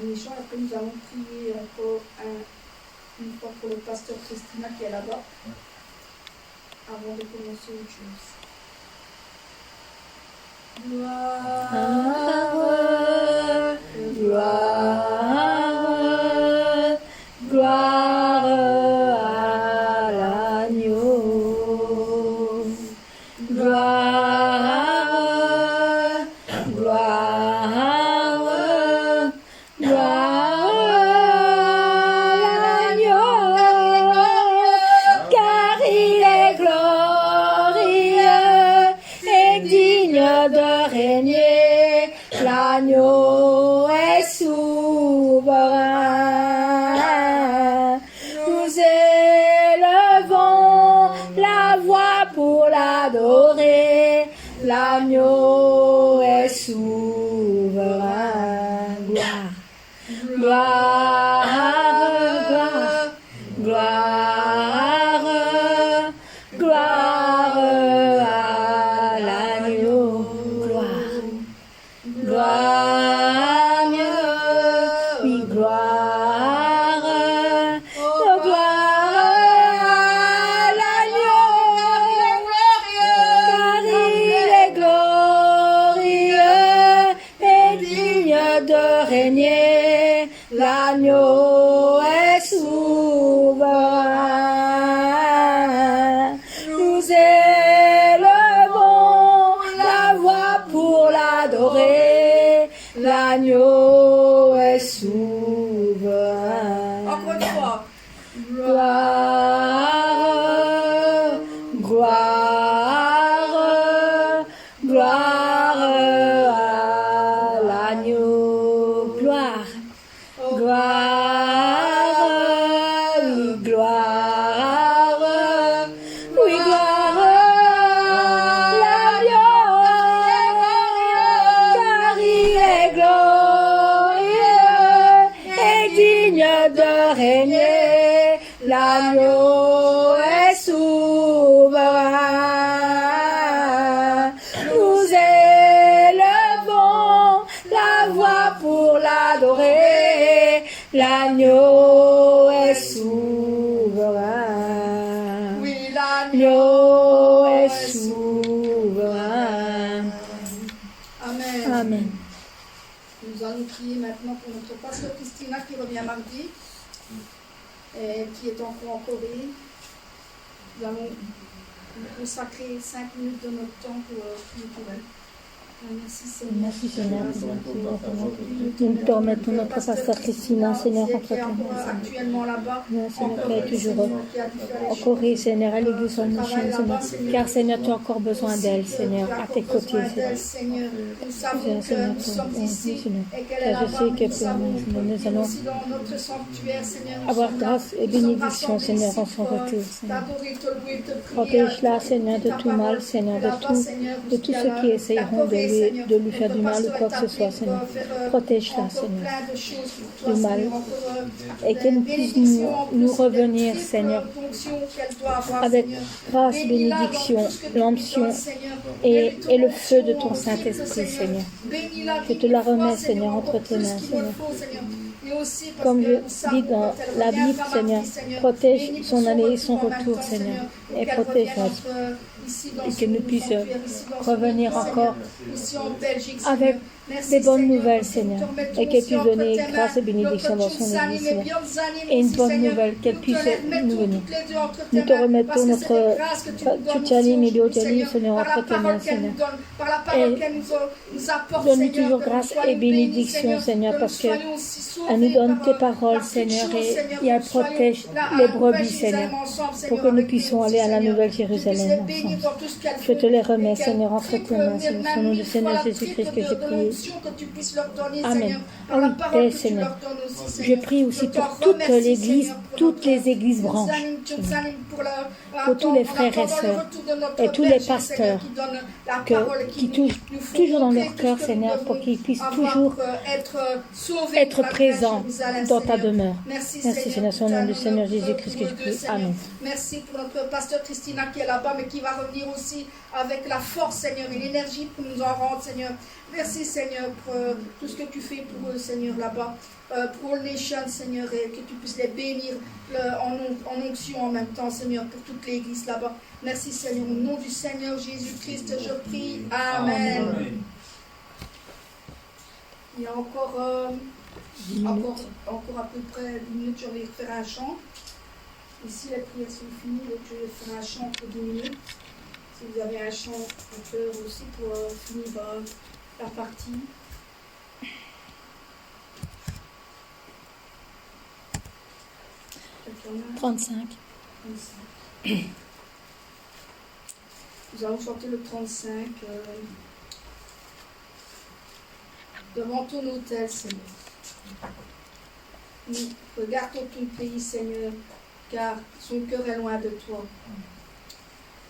Les chants, après nous allons prier encore une fois pour le pasteur Christina qui est là-bas, avant de commencer autre chose. Gloire, gloire, gloire à l'agneau. Gloire, gloire, gloire à l'agneau, car il est glorieux et digne de régner. L'agneau est souverain. Nous élevons la voix pour l'adorer. L'agneau est souverain. Gloire, gloire, gloire, gloire, gloire à l'agneau. Gloire, gloire, oui, gloire, oh, gloire à l'agneau, car il est glorieux et digne de régner. L'agneau est souverain. Nous élevons la voix pour l'adorer. L'agneau est souverain. Encore une fois. Gloire, gloire, gloire à l'agneau. Gloire, gloire, oui, gloire, oui, gloire à l'agneau, car il est glorieux et digne de régner. L'agneau est souverain. Nous élevons la voix pour l'adorer. L'agneau est souverain. Oui, l'agneau L'agneau est souverain. Amen. Amen. Nous allons prier maintenant pour notre pasteur Christina qui revient mardi et qui est encore en Corée. Nous allons nous consacrer 5 minutes de notre temps pour prier pour elle. Merci Seigneur. Merci Seigneur. Nous te remettons notre pasteur Christina, Seigneur, entre qui est tes encore mains. actuellement là-bas. Seigneur, qui est toujours Seigneur, qui a dû faire les en choses. Corée, Seigneur, à l'église Son Mission, Seigneur. Car Seigneur, tu as encore besoin d'elle, Seigneur, à tes côtés, Seigneur. Seigneur, nous savons Seigneur, que Seigneur, nous sommes ici Seigneur. et qu'elle est Car je là-bas. sais que Nous savons nous que allons aussi dans notre sanctuaire, Seigneur, nous avoir sommes là. grâce et Nous sommes bénédiction, rassemblés Seigneur, ici en son pour retour, Seigneur. t'adorer, te louer, te prier. Protège-la, Seigneur, de tout mal, Seigneur, de tous ceux qui essayeront de lui faire du mal ou quoi que ce soit, Seigneur. Protège-la, Seigneur, du mal. Et qu'elle puisse nous revenir, Seigneur, avec grâce, bénédiction, l'onction et le feu de ton Saint-Esprit, Seigneur. Je te la remets, Seigneur, entre tes mains, Seigneur. Comme je dis dans la Bible, Seigneur, protège son aller et son retour, Seigneur, et protège-nous. Et que nous puissions revenir encore avec des bonnes nouvelles, Seigneur, et qu'elle puisse donner grâce et bénédiction dans son église, Seigneur. Et une bonne nouvelle, qu'elle puisse nous venir. Nous te remettons notre Tchouchaline et Léotialine, Seigneur, entre tes mains, Seigneur. Et donne-nous toujours grâce et bénédiction, Seigneur, parce qu'elle nous donne tes paroles, Seigneur, et elle protège les brebis, Seigneur, pour que nous puissions aller à la Nouvelle Jérusalem ensemble. Je te les remets, Seigneur, entre tes mains, Seigneur, au nom du Seigneur Jésus-Christ que j'ai prié. Amen. Ah oui, paix, Seigneur. Je prie aussi pour toute l'Église, toutes les églises branches, pour tous les frères et sœurs et tous les pasteurs qui touchent toujours dans leur cœur, Seigneur, pour qu'ils puissent toujours être présents dans ta demeure. Merci, Seigneur, au nom du Seigneur Jésus-Christ que je prie. Amen. Merci pour notre pasteur Christina qui est là-bas, mais qui va revenir aussi avec la force, Seigneur, et l'énergie pour nous en rendre, Seigneur. Merci, Seigneur, pour tout ce que tu fais pour eux, Seigneur, là-bas. Pour All Nation, Seigneur, et que tu puisses les bénir en onction en même temps, Seigneur, pour toute l'église là-bas. Merci, Seigneur. Au nom du Seigneur Jésus-Christ, je prie. Amen. Amen. Il y a encore à peu près 10 minutes, je vais faire un chant. Ici, les prières sont finies, donc je vais faire un chant pour 10 minutes. Si vous avez un chant à faire aussi pour finir la partie. « 35. Nous allons chanter le 35. Devant ton autel, Seigneur. Regarde ton pays, Seigneur, car son cœur est loin de toi.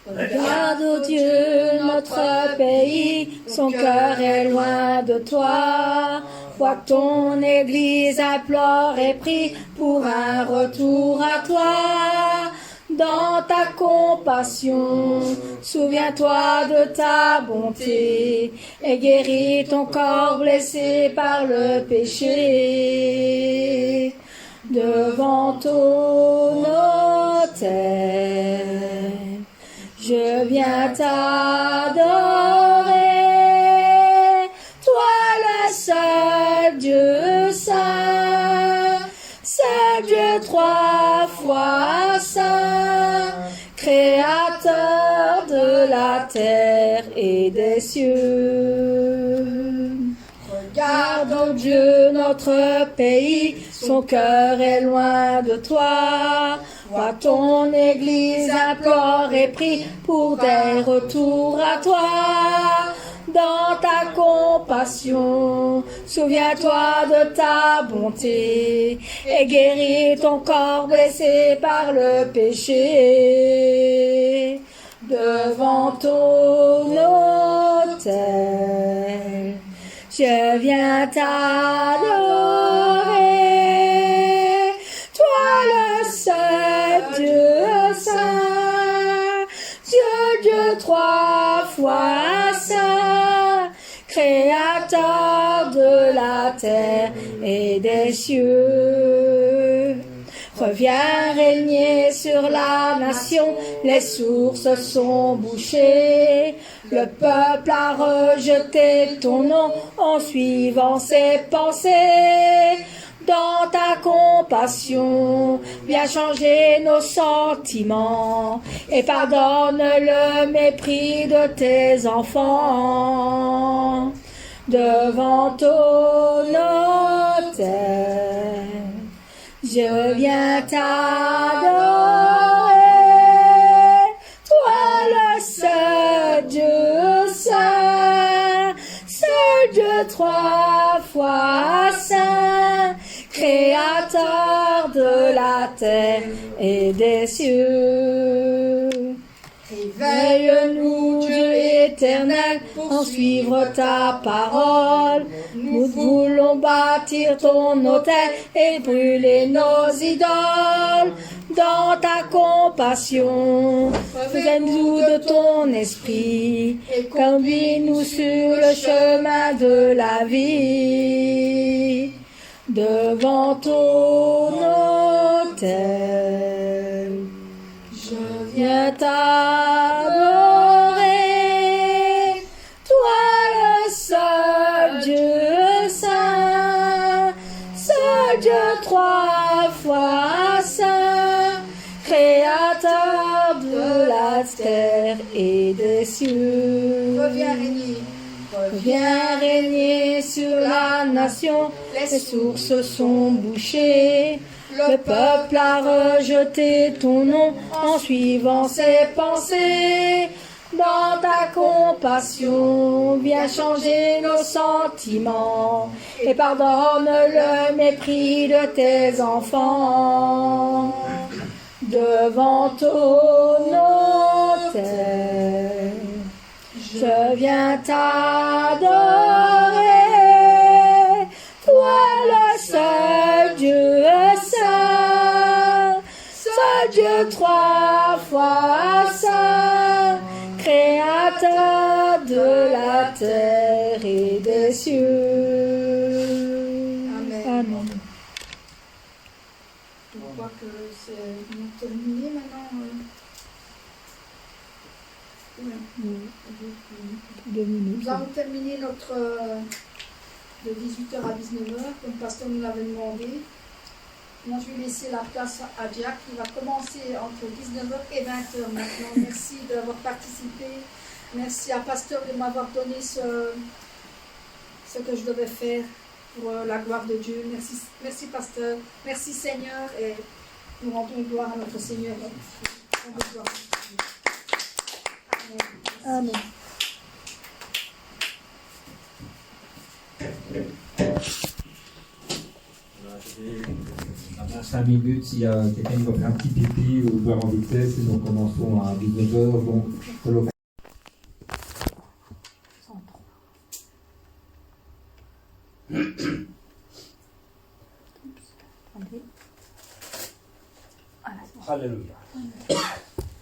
Regarde, ô Dieu, notre pays, son cœur est loin de toi. Vois que ton Église implore et prie pour un retour à toi. Dans ta compassion, souviens-toi de ta bonté et guéris ton corps blessé par le péché. Devant ton autel, je viens t'adorer, toi le seul Dieu saint, seul Dieu trois fois saint, créateur de la terre et des cieux. Regarde, ô Dieu, notre pays, son cœur est loin de toi. Vois ton Église implore et prie pour des retours à toi. Dans ta compassion, souviens-toi de ta bonté et guéris ton corps blessé par le péché. Devant ton autel, je viens t'adorer, toi le seul Dieu saint, Dieu trois fois saint, créateur de la terre et des cieux. Reviens régner sur la nation, les sources sont bouchées. Le peuple a rejeté ton nom en suivant ses pensées. Dans ta compassion, viens changer nos sentiments et pardonne le mépris de tes enfants. Devant ton autel, je viens t'adorer, toi le seul Dieu saint, seul Dieu trois fois saint, créateur de la terre et des cieux. Éveille-nous, Dieu éternel, en suivre ta parole. Nous voulons bâtir ton autel et brûler nos idoles. Dans ta compassion, fais-nous de ton esprit, conduis-nous sur le chemin de la vie. Devant ton autel, je viens t'adorer, toi le seul Dieu Dieu trois fois saint, Créateur de la terre et des cieux. Reviens régner sur la nation, les sources sont bouchées. Le peuple a rejeté ton nom en suivant ses pensées. Dans ta compassion, viens changer nos sentiments et pardonne le mépris de tes enfants. Devant ton autel, je viens t'adorer, toi le seul Dieu saint, ce Dieu trois fois saint, Créateur de la terre et des cieux. Amen. Je crois que c'est terminé maintenant. Deux minutes. Nous avons terminé notre de 18h à 19h, comme le pasteur nous l'avait demandé. Moi, je vais laisser la place à Jack, qui va commencer entre 19h et 20h maintenant. Merci d'avoir participé. Merci à pasteur de m'avoir donné ce que je devais faire pour la gloire de Dieu. Merci, merci pasteur. Merci Seigneur. Et nous rendons gloire à notre Seigneur. Amen. Dans 5 minutes, s'il y a quelqu'un qui va faire un petit pipi ou boire en vitesse, et nous commençons à 19h. Donc, Alléluia.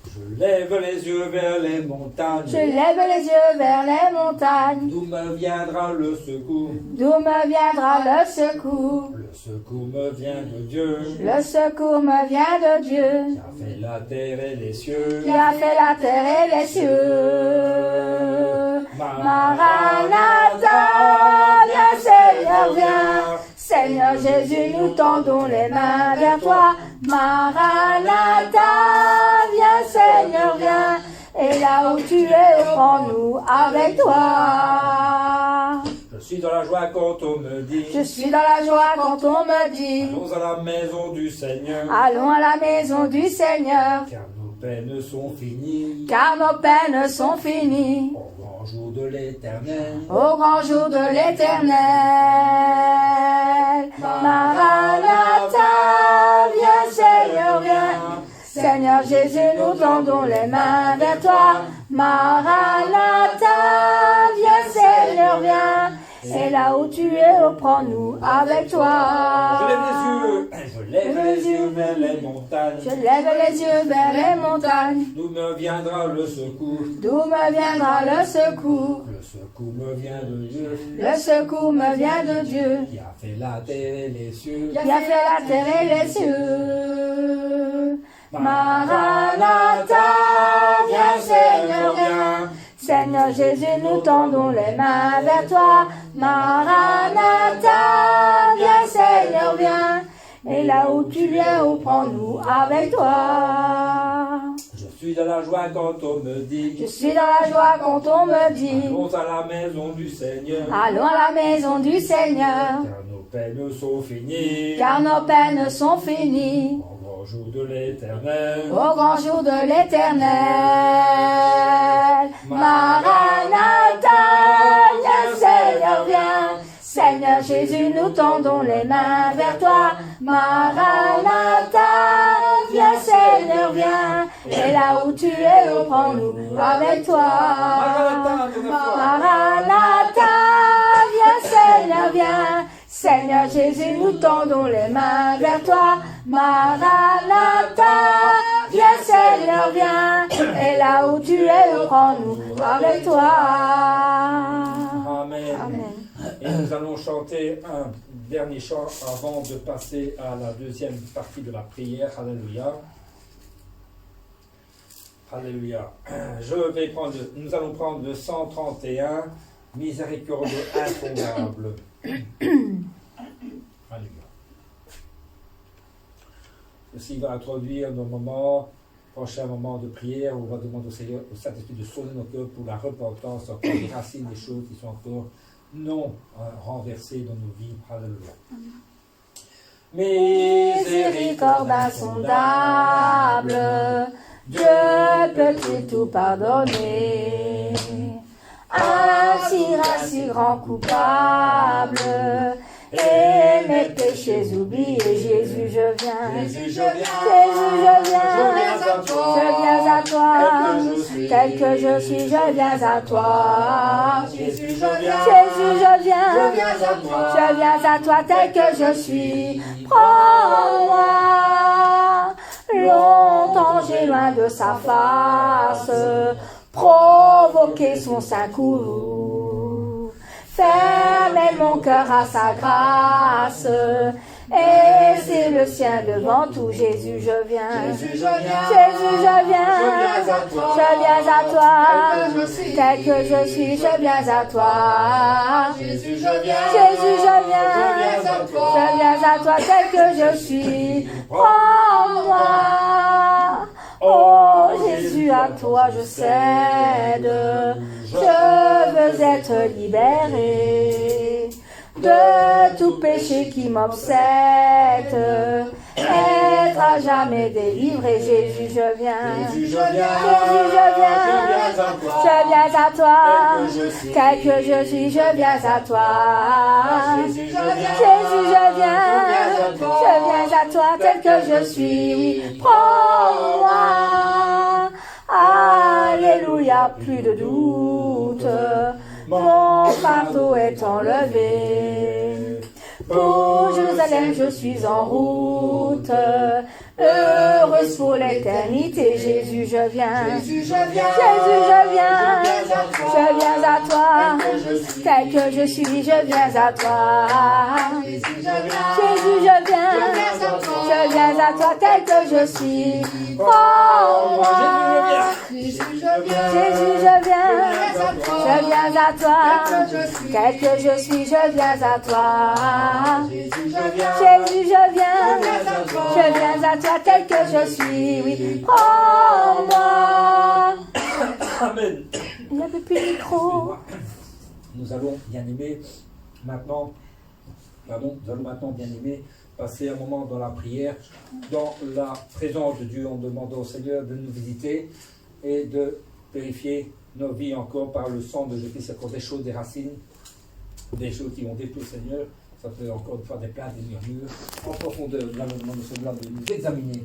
Je lève les yeux vers les montagnes. Je lève les yeux vers les montagnes. D'où me viendra le secours? D'où me viendra le secours? Le secours me vient de Dieu. Le secours me vient de Dieu, Qui a fait la terre et les cieux. qui a fait la terre et les cieux. Maranatha, viens Seigneur, viens. Seigneur Jésus, nous tendons les mains vers toi. Maranatha, viens Seigneur, viens. Et là où tu es, prends-nous avec toi. Je suis dans la joie quand on me dit. Je suis dans la joie quand on me dit. Allons à la maison du Seigneur. Allons à la maison du Seigneur. Car nos peines sont finies. Car nos peines sont finies. Au grand jour de l'Éternel. Au grand jour de l'Éternel. Maranatha, viens Seigneur, viens. Seigneur Jésus, nous tendons les mains vers toi. Maranatha, viens Seigneur, viens. Et là où tu es, prends-nous avec toi. Je lève les yeux vers les montagnes. Je lève les yeux vers les montagnes. D'où me viendra le secours? D'où me viendra le secours? Le secours me vient de Dieu. Le secours me vient de Dieu, Qui a fait la terre et les cieux. qui a fait la terre et les cieux. Maranatha, viens Seigneur, viens. Seigneur Jésus, nous tendons les mains vers toi. Maranatha, viens Seigneur, viens. Et là où tu viens, prends-nous avec toi. Je suis dans la joie quand on me dit. Je suis dans la joie quand on me dit. Allons à la maison du Seigneur. Allons à la maison du Seigneur. Car nos peines sont finies. Car nos peines sont finies. Au grand jour de l'Éternel. Au grand jour de l'Éternel. Maranatha, viens Seigneur, viens. Seigneur Jésus, nous tendons les mains vers toi. Maranatha, viens Seigneur, viens. Et là où tu es, prends-nous avec toi. Maranatha, viens Seigneur, viens. Seigneur Jésus, nous tendons les mains vers toi. Maranatha, viens Seigneur, viens. Et là où tu es, prends-nous avec toi. Amen. Amen. Et nous allons chanter un dernier chant avant de passer à la deuxième partie de la prière. Alléluia. Alléluia. Nous allons prendre le 131, Miséricorde insondable. Alléluia. s'il va introduire nos moments, prochains moments de prière, où on va demander au Seigneur, au Saint-Esprit de sonner nos cœurs pour la repentance, encore des racines, des choses qui sont encore non renversées dans nos vies. Alléluia. Miséricorde insondable, Dieu peut-il tout pardonner? Ainsi un si grand coupable, et mes péchés oubliés, Jésus, je viens. Jésus, je viens. Jésus, je viens. Je viens à toi. Tel que je suis, je viens à toi. Jésus, je viens. Jésus, je viens. Je viens à toi. Je viens à toi tel que je suis. Prends-moi. Longtemps j'ai loin de sa face provoqué son saint coup. Fermez mon cœur à sa grâce, et c'est le sien devant tout. Jésus, je viens. Jésus, je viens. Jésus, je viens. Je viens à toi. Tel que je suis, je viens à toi. Jésus, je viens. Jésus, je viens. Je viens à toi. Tel que je suis. Prends-moi. Oh Jésus, à toi je cède. Je veux être libéré de tout péché qui m'obsède. Être à jamais délivré. Jésus, je viens. Jésus, je viens. Jésus, je viens. Je viens à toi. Tel que je suis, je viens à toi. Jésus, je viens. Jésus, je viens. Je viens à toi tel que je suis. Oui, prends-moi. Alléluia, plus de doute. Mon fardeau est enlevé. Pour Jérusalem, je suis en route. Heureuse pour l'éternité. Jésus, je viens. Jésus, je viens. Jésus, je viens. Je viens à toi. Tel que je suis, je viens à toi. Jésus, je viens. Jésus, je viens. Je viens à toi tel que je suis. Prends-moi. Jésus, je viens. Jésus, je viens. Je viens à toi. Tel que je suis, je viens à toi. Jésus, je viens. Jésus, je viens. Je viens à toi tel que je suis. Oui, prends-moi. Amen. Il n'y avait plus de micro. Nous allons, bien aimer, maintenant, bien aimer, passer un moment dans la prière, dans la présence de Dieu, en demandant au Seigneur de nous visiter et de purifier nos vies encore par le sang de Jésus-Christ, encore des choses, des racines, des choses qui ont détruit le Seigneur. Ça fait encore une fois des plaintes, des murmures. En profondeur, nous allons demander au Seigneur de nous examiner